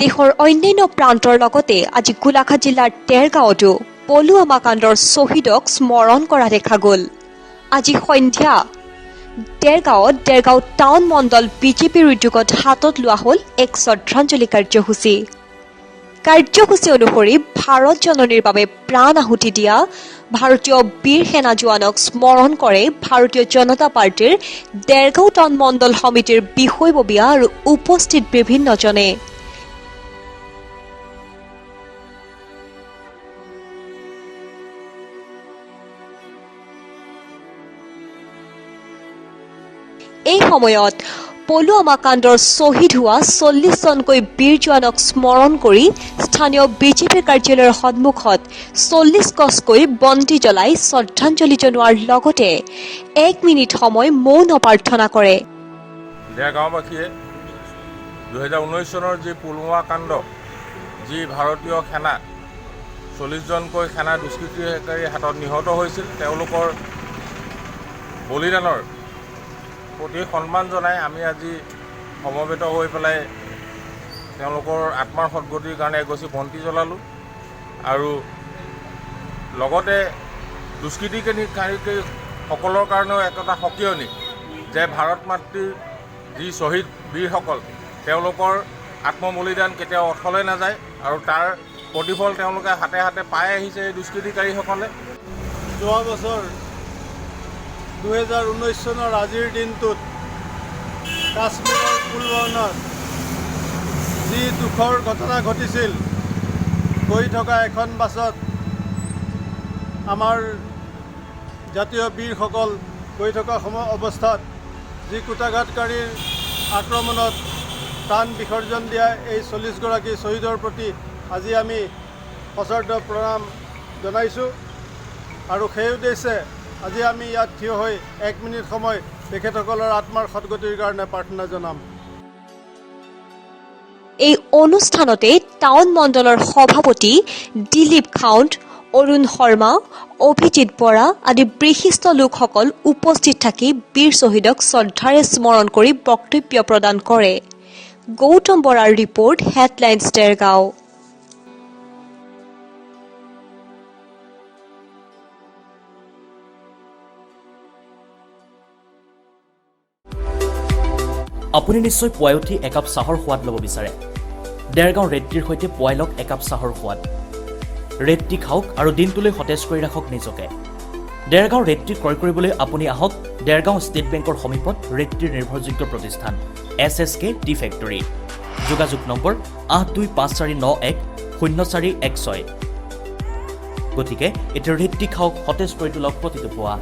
দেশৰ অন্যান্য প্ৰান্তৰ লগতে আজি গোলাঘাট জিলাৰ দেৰগাঁৱতো পলুৱামা কাণ্ডৰ শ্বহীদক স্মৰণ কৰা দেখা গ'ল। আজি সন্ধিয়া দেৰগাঁৱত দেৰগাঁও টাউন মণ্ডল বিজেপিৰ উদ্যোগত হাতত লোৱা হ'ল এক শ্ৰদ্ধাঞ্জলি কাৰ্যসূচী। কাৰ্যসূচী অনুসৰি ভাৰত জননীৰ বাবে প্ৰাণ আহুতি দিয়া ভাৰতীয় বীৰ সেনা জোৱানক স্মৰণ কৰে ভাৰতীয় জনতা পাৰ্টীৰ দেৰগাঁও টাউন মণ্ডল সমিতিৰ বিষয়ববীয়া আৰু উপস্থিত বিভিন্নজনে। এই সময়ত পলুৱামা কাণ্ডৰ শ্বহীদ হোৱা 40 জনকৈ বীৰ জোৱানক স্মৰণ কৰি স্থানীয় বিজেপিৰ কাৰ্যালয়ৰ সন্মুখত 40 গছকৈ বন্তি জ্বলাই শ্ৰদ্ধাঞ্জলি জনোৱাৰ লগতে 1 মিনিট সময় মৌন প্ৰাৰ্থনা কৰে। দেৰগাঁওবাসীয়ে 2019 চনৰ যি পুলৱামা কাণ্ড, যি ভাৰতীয় সেনা 40 জনকৈ সেনা দুষ্কৃতিকাৰীৰ হাতত নিহত হৈছিল, তেওঁলোকৰ বলিদানৰ প্ৰতি সন্মান জনাই আমি আজি সমবেত হৈ পেলাই তেওঁলোকৰ আত্মাৰ সদ্গতিৰ কাৰণে এগছি বন্তি জ্বলালোঁ আৰু লগতে দুষ্কৃতিকাৰীসকলৰ কাৰণেও একতা সকিয়নি যে ভাৰত মাতৃৰ যি শ্বহীদ বীৰসকল, তেওঁলোকৰ আত্মবলিদান কেতিয়াও অথলে নাযায় আৰু তাৰ প্ৰতিফল তেওঁলোকে হাতে হাতে পাই আহিছে এই দুষ্কৃতিকাৰীসকলে। যোৱা বছৰ 2019 চনৰ আজিৰ দিনটোত কাশ্মীৰৰ পুলৱামাত যি দুখৰ ঘটনা ঘটিছিল, গৈ থকা এখন বাছত আমাৰ জাতীয় বীৰসকল গৈ থকা অৱস্থাত যি কুটাঘাতকাৰীৰ আক্ৰমণত প্ৰাণ বিসৰ্জন দিয়া এই 40 গৰাকী শ্বহীদৰ প্ৰতি আজি আমি সশ্ৰদ্ধ প্ৰণাম জনাইছোঁ আৰু সেই উদ্দেশ্যে আজি আমি ইয়াত থিয় হৈ 1 মিনিট সময় তেখেতসকলৰ আত্মাৰ সদ্গতিৰ কাৰণে প্ৰাৰ্থনা জনাম। এই অনুষ্ঠানতে টাউন মণ্ডলৰ সভাপতি দিলীপ খাউণ্ড, অৰুণ শৰ্মা, অভিজিৎ বৰা আদি বিশিষ্ট লোকসকল উপস্থিত থাকি বীৰ শ্বহীদক শ্ৰদ্ধাৰে স্মৰণ কৰি বক্তব্য প্ৰদান কৰে। গৌতম বৰাৰ ৰিপৰ্ট, হেডলাইন্স দেৰগাঁও। আপুনি নিশ্চয় পুৱাই উঠি একাপ চাহৰ সোৱাদ ল'ব বিচাৰে। দেৰগাঁও ৰেড টিৰ সৈতে পুৱাই লওক একাপ চাহৰ সোৱাদ। ৰেড টি খাওক আৰু দিনটোলৈ সতেজ কৰি ৰাখক নিজকে। দেৰগাঁও ৰেড টি ক্ৰয় কৰিবলৈ আপুনি আহক দেৰগাঁও ষ্টেট বেংকৰ সমীপত ৰেড টিৰ নিৰ্ভৰযোগ্য প্ৰতিষ্ঠান SSK টি ফেক্টৰী। যোগাযোগ নম্বৰ 8254910416। গতিকে এতিয়া ৰেড টি খাওক, সতেজ কৰি তোলক প্ৰতিটো পুৱা।